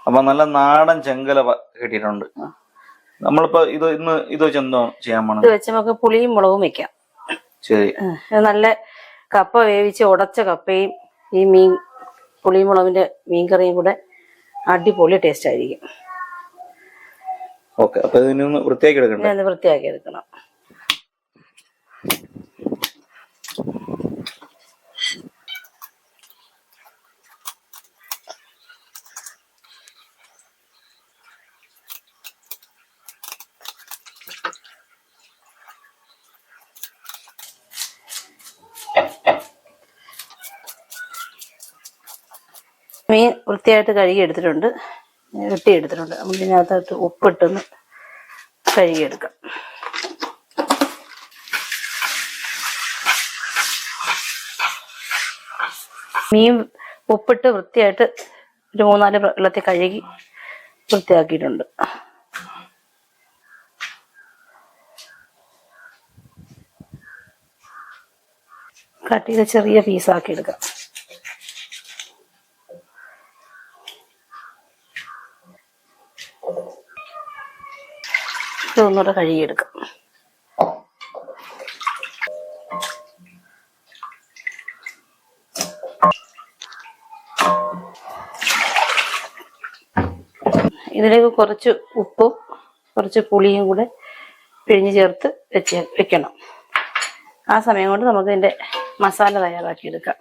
അപ്പൊ നല്ല നാടൻ ചെങ്കല കിട്ടിയിട്ടുണ്ട്. നമ്മളിപ്പോ ഇത് വെച്ച് എന്തോ ചെയ്യാൻ പോണം? ഇത് വെച്ച് നമുക്ക് പുളിയും മുളകും വെക്കാം. ശരി. നല്ല കപ്പ വേവിച്ച് ഉടച്ച കപ്പയും ഈ പുളിയും മുളകിന്റെ മീൻകറിയും കൂടെ അടിപൊളി ടേസ്റ്റ് ആയിരിക്കും. ഓക്കെ, അപ്പൊ ഇതിനൊന്ന് വൃത്തിയാക്കി എടുക്കണം. വൃത്തിയാക്കി എടുക്കണം. മീൻ വൃത്തിയായിട്ട് കഴുകി എടുത്തിട്ടുണ്ട്, വെട്ടിയെടുത്തിട്ടുണ്ട്. നമ്മൾ ഇതിനകത്തോട്ട് ഉപ്പിട്ടൊന്ന് കഴുകിയെടുക്കാം. മീൻ ഉപ്പിട്ട് വൃത്തിയായിട്ട് ഒരു 3-4 വെള്ളത്തിൽ കഴുകി വൃത്തിയാക്കിയിട്ടുണ്ട്. കട്ട് ചെയ്ത് ചെറിയ പീസാക്കി എടുക്കാം. ഇതൊന്നുകൂടെ കഴുകിയെടുക്കാം. ഇതിലേക്ക് കുറച്ച് ഉപ്പും കുറച്ച് പുളിയും കൂടെ പിഴിഞ്ഞ് ചേർത്ത് വെക്കണം. ആ സമയം കൊണ്ട് നമുക്ക് ഇതിൻ്റെ മസാല തയ്യാറാക്കിയെടുക്കാം.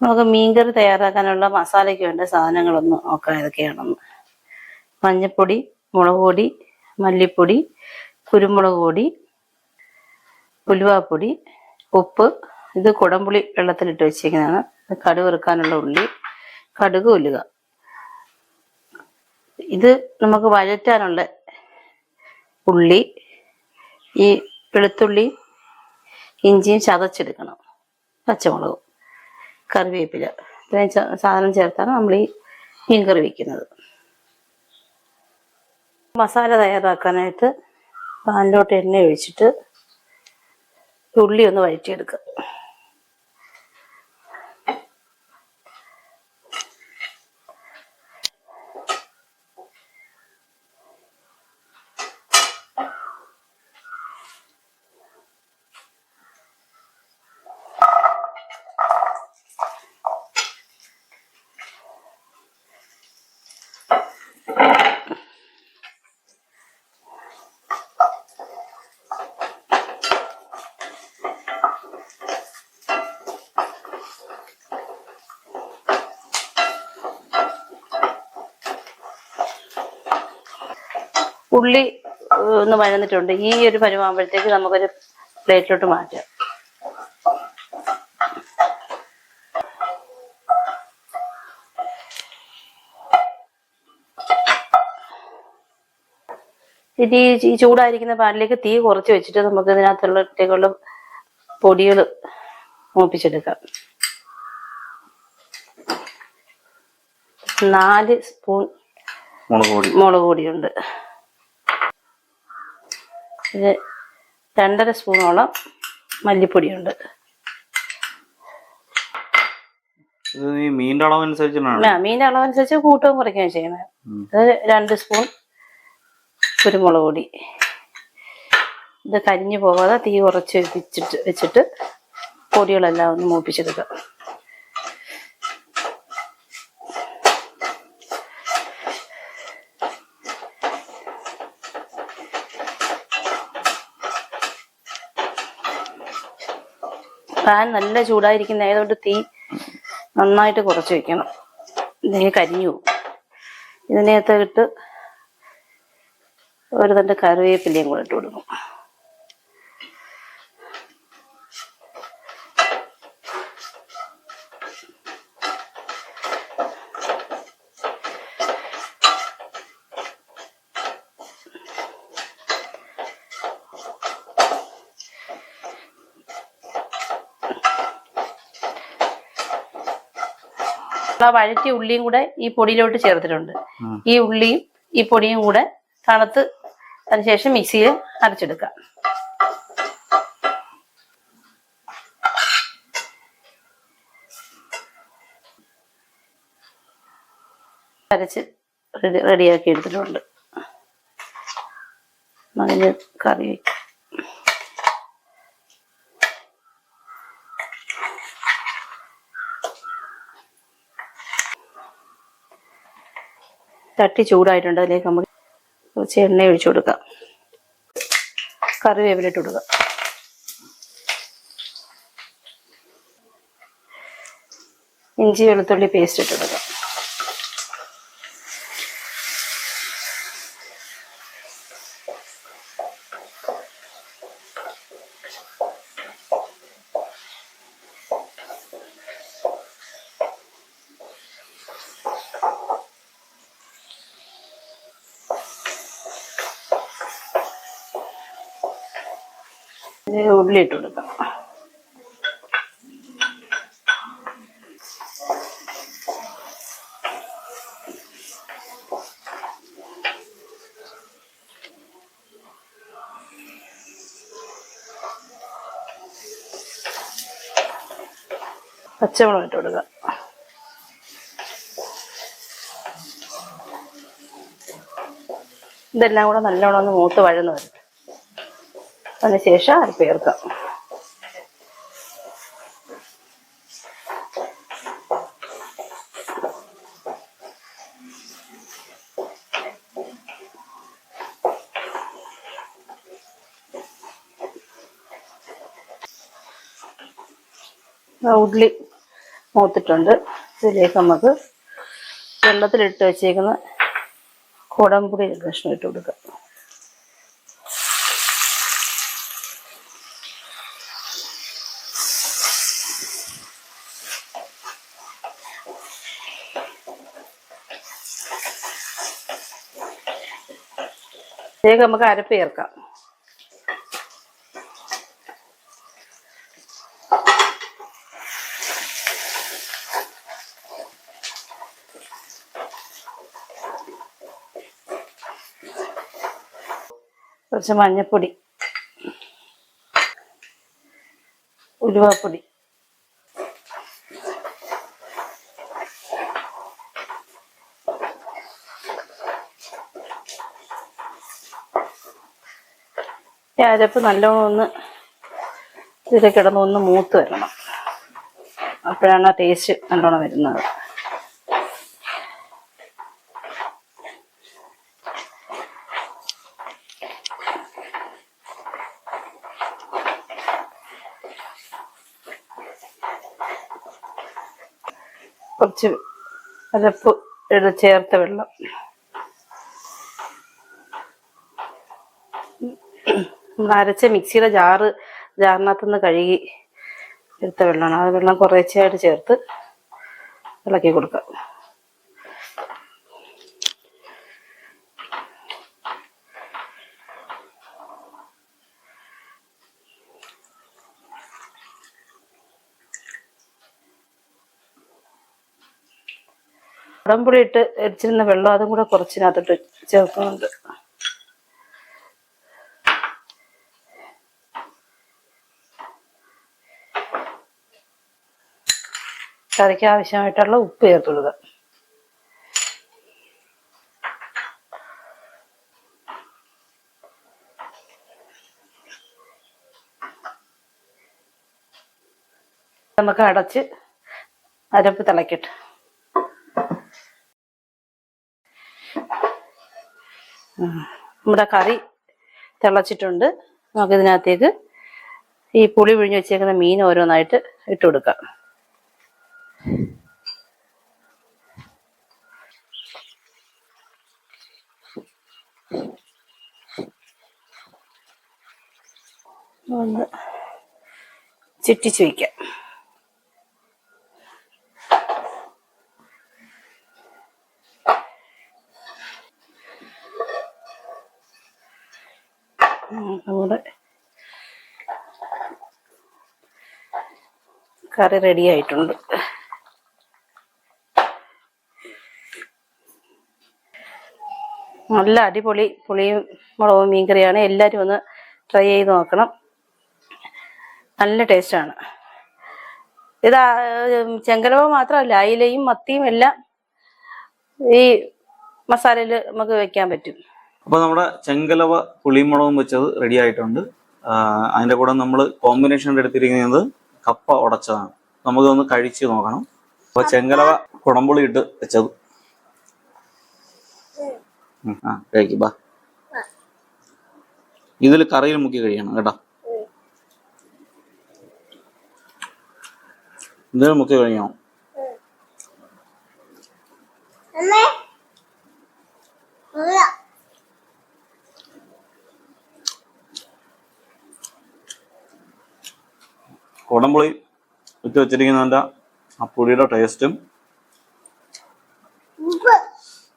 നമുക്ക് മീൻകറി തയ്യാറാക്കാനുള്ള മസാലയ്ക്ക് വേണ്ട സാധനങ്ങളൊന്നും നോക്കാം ഏതൊക്കെയാണെന്ന്. മഞ്ഞൾപ്പൊടി, മുളക് പൊടി, മല്ലിപ്പൊടി, കുരുമുളക് പൊടി, ഉലുവാപ്പൊടി, ഉപ്പ്. ഇത് കുടംപുളി വെള്ളത്തിലിട്ട് വെച്ചിരിക്കുന്നതാണ്. കടുക് വറുക്കാനുള്ള ഉള്ളി, കടുക്, ഉലുക. ഇത് നമുക്ക് വഴറ്റാനുള്ള ഉള്ളി, ഈ വെളുത്തുള്ളി ഇഞ്ചിയും ചതച്ചെടുക്കണം, പച്ചമുളകും, കറിവേപ്പില. ഇത്രയും സാധനം ചേർത്താണ് നമ്മൾ ഈ മീൻകറി വയ്ക്കുന്നത്. മസാല തയ്യാറാക്കാനായിട്ട് പാനിലോട്ട് എണ്ണ ഒഴിച്ചിട്ട് ഉള്ളി ഒന്ന് വഴറ്റിയെടുക്കുക. ഉള്ളി ഒന്ന് വഴന്നിട്ടുണ്ട്. ഈ ഒരു പരുവാകുമ്പോഴത്തേക്ക് നമുക്കൊരു പ്ലേറ്റിലോട്ട് മാറ്റാം. ഇനി ഈ ചൂടായിരിക്കുന്ന പാനിലേക്ക് തീ കുറച്ച് വെച്ചിട്ട് നമുക്ക് ഇതിനകത്തുള്ള പൊടികൾ മൂപ്പിച്ചെടുക്കാം. 4 സ്പൂൺ മുളക് പൊടിയുണ്ട്. ഇത് 2.5 സ്പൂണോളം മല്ലിപ്പൊടിയുണ്ട്. മീൻ്റെ അളവനുസരിച്ച് കൂട്ടവും കുറയ്ക്കുകയും ചെയ്യണം. അത് 2 സ്പൂൺ കുരുമുളക് പൊടി. ഇത് കരിഞ്ഞു പോകാതെ തീ കുറച്ച് വെച്ചിട്ട് പൊടികളെല്ലാം ഒന്ന് മൂപ്പിച്ചെടുക്കാം. പാൻ നല്ല ചൂടായിരിക്കുന്നതായതുകൊണ്ട് തീ നന്നായിട്ട് കുറച്ച് വെക്കണം. ഇതിന് കരിഞ്ഞു പോകും. ഇതിനകത്തിട്ട് ഒരു തണ്ട് കറിവേപ്പിലയും കൂടെ ഇട്ട് കൊടുക്കും. ആ വഴറ്റിയ ഉള്ളിയും കൂടെ ഈ പൊടിയിലോട്ട് ചേർത്തിട്ടുണ്ട്. ഈ ഉള്ളിയും ഈ പൊടിയും കൂടെ തണുത്ത് അതിനുശേഷം മിക്സിയിൽ അരച്ചെടുക്കാം. അരച്ച് റെഡിയാക്കി എടുത്തിട്ടുണ്ട്. അതിന് കറി വയ്ക്കാം. ചട്ടി ചൂടായിട്ടുണ്ട്. അതിലേക്ക് നമുക്ക് കുറച്ച് എണ്ണ ഒഴിച്ചു കൊടുക്കാം. കറിവേപ്പില ഇട്ട് കൊടുക്കാം. ഇഞ്ചി വെളുത്തുള്ളി പേസ്റ്റ് ഇട്ട് കൊടുക്കാം. ഉള്ളി ഇട്ട് കൊടുക്കാം. പച്ചമുളക് ഇട്ട് കൊടുക്കുക. ഇതെല്ലാം കൂടെ നല്ലോണം ഒന്ന് മൂത്ത് വഴന്ന് വരും. അതിനുശേഷം അരപ്പ് ചേർക്കാം. ഉള്ളി മൂത്തിട്ടുണ്ട്. ഇതിലേക്ക് നമുക്ക് വെള്ളത്തിലിട്ട് വെച്ചേക്കുന്ന കുടംപുളി കഷ്ണം ഇട്ട് കൊടുക്കാം. ഇതിലേക്ക് നമുക്ക് അരപ്പ് ചേർക്കാം. കുറച്ച് മഞ്ഞൾപ്പൊടി, ഉലുവാപ്പൊടി, ഈ അരപ്പ് നല്ലോണം ഒന്ന് ഇതിൽ കിടന്ന് ഒന്ന് മൂത്ത് വരണം. അപ്പോഴാണ് ആ ടേസ്റ്റ് നല്ലോണം വരുന്നത്. കുറച്ച് അരപ്പ് ചേർത്ത വെള്ളം, അരച്ച മിക്സിയുടെ ജാറിനകത്തുനിന്ന് കഴുകി എടുത്ത വെള്ളമാണ്. ആ വെള്ളം കുറേശ്ശെയായിട്ട് ചേർത്ത് ഇളക്കി കൊടുക്കുക. കുടംപുളി ഇട്ട് അരിച്ചിരുന്ന വെള്ളം അതും കൂടെ കുറച്ചിനകത്തോട്ട് ചേർക്കുന്നുണ്ട്. കറിക്ക് ആവശ്യമായിട്ടുള്ള ഉപ്പ് ചേർത്ത് കൊടുക്കുക. നമുക്ക് അടച്ച് അരപ്പ് തിളക്കട്ടെ. നമ്മുടെ കറി തിളച്ചിട്ടുണ്ട്. നമുക്കിതിനകത്തേക്ക് ഈ പുളി പിഴിഞ്ഞ് വെച്ചേക്കുന്ന മീൻ ഓരോന്നായിട്ട് ഇട്ട് കൊടുക്കാം. ഒന്ന് ചിറ്റിച്ച് വയ്ക്കാം. നമ്മുടെ കറി റെഡി ആയിട്ടുണ്ട്. നല്ല അടിപൊളി പുളിയും മുളകും മീൻകറിയാണ്. എല്ലാവരും ഒന്ന് ട്രൈ ചെയ്ത് നോക്കണം. നല്ല ടേസ്റ്റാണ് ഇത്. ചെങ്കലവ മാത്രമല്ല, അയിലയും മത്തിയും എല്ലാം ഈ മസാലയിൽ നമുക്ക് വെക്കാൻ പറ്റും. അപ്പോൾ നമ്മുടെ ചെങ്കലവ പുളിമുളകും വെച്ചത് റെഡി ആയിട്ടുണ്ട്. അതിൻ്റെ കൂടെ നമ്മൾ കോമ്പിനേഷൻ എടുത്തിരിക്കുന്നത് കപ്പ ഉടച്ചതാണ്. നമുക്കൊന്ന് കഴിച്ച് നോക്കണം. അപ്പോൾ ചെങ്കലവ കുടംപുളി ഇട്ട് വെച്ചത്. കഴിക്കും ബാ. ഇതിൽ കറിയിൽ മുക്കി കഴിയണം കേട്ടോ. ഇതിൽ മുക്കി കഴിയണം. കുടംപുളി ഇട്ട് വെച്ചിരിക്കുന്നതിൻ്റെ ആ പുളിയുടെ ടേസ്റ്റും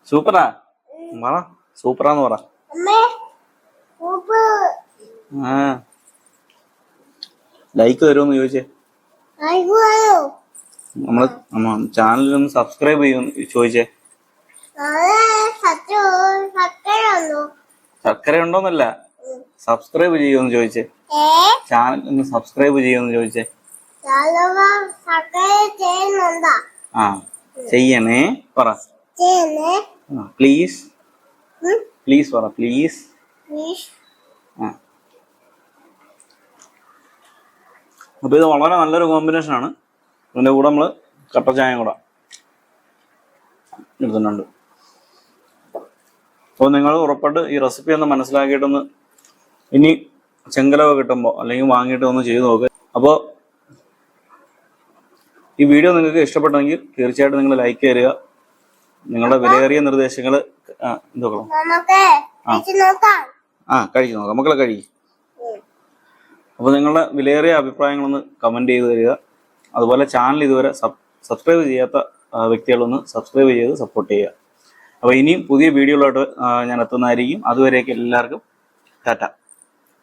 സൂപ്പറാ. പറ സൂപ്പറാന്ന് പറ. ലൈക്ക് തരുമെന്ന് ചോദിച്ചേ. നമ്മള് ചാനലൊന്ന് സബ്സ്ക്രൈബ് ചെയ്യുമെന്ന് ചോദിച്ചേ. സബ്സ്ക്രൈബ് ഉണ്ടോന്നല്ല, സബ്സ്ക്രൈബ് ചെയ്യുമെന്ന് ചോദിച്ചേ. ചാനൽ ഒന്ന് സബ്സ്ക്രൈബ് ചെയ്യുമെന്ന് ചോദിച്ചേ. ആ ചെയ്യണേ പറ. പ്ലീസ് പ്ലീസ് പറ. പ്ലീസ്. അപ്പൊ ഇത് വളരെ നല്ലൊരു കോമ്പിനേഷൻ ആണ്. ഇതിന്റെ കൂടെ നമ്മള് കട്ട ചായയും കൂടെ എടുത്തിട്ടുണ്ട്. അപ്പോൾ നിങ്ങൾ ഉറപ്പായിട്ട് ഈ റെസിപ്പി ഒന്ന് മനസ്സിലാക്കിയിട്ടൊന്ന് ഇനി ചെങ്കലവ കിട്ടുമ്പോൾ അല്ലെങ്കിൽ വാങ്ങിയിട്ട് ഒന്ന് ചെയ്ത് നോക്കുക. അപ്പോൾ ഈ വീഡിയോ നിങ്ങൾക്ക് ഇഷ്ടപ്പെട്ടെങ്കിൽ തീർച്ചയായിട്ടും നിങ്ങൾ ലൈക്ക് തരിക. നിങ്ങളുടെ വിലയേറിയ നിർദ്ദേശങ്ങൾ എന്തൊക്കെ കഴിച്ചു നോക്കാം. മക്കളെ കഴിക്കും. അപ്പോൾ നിങ്ങളുടെ വിലയേറിയ അഭിപ്രായങ്ങളൊന്ന് കമൻറ്റ് ചെയ്ത് തരിക. അതുപോലെ ചാനൽ ഇതുവരെ സബ്സ്ക്രൈബ് ചെയ്യാത്ത വ്യക്തികളൊന്ന് സബ്സ്ക്രൈബ് ചെയ്ത് സപ്പോർട്ട് ചെയ്യുക. അപ്പോൾ ഇനിയും പുതിയ വീഡിയോയിലോട്ട് ഞാൻ എത്തുന്നതായിരിക്കും. അതുവരേക്കും എല്ലാവർക്കും ടാറ്റ.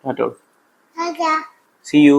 ടാറ്റ. See you.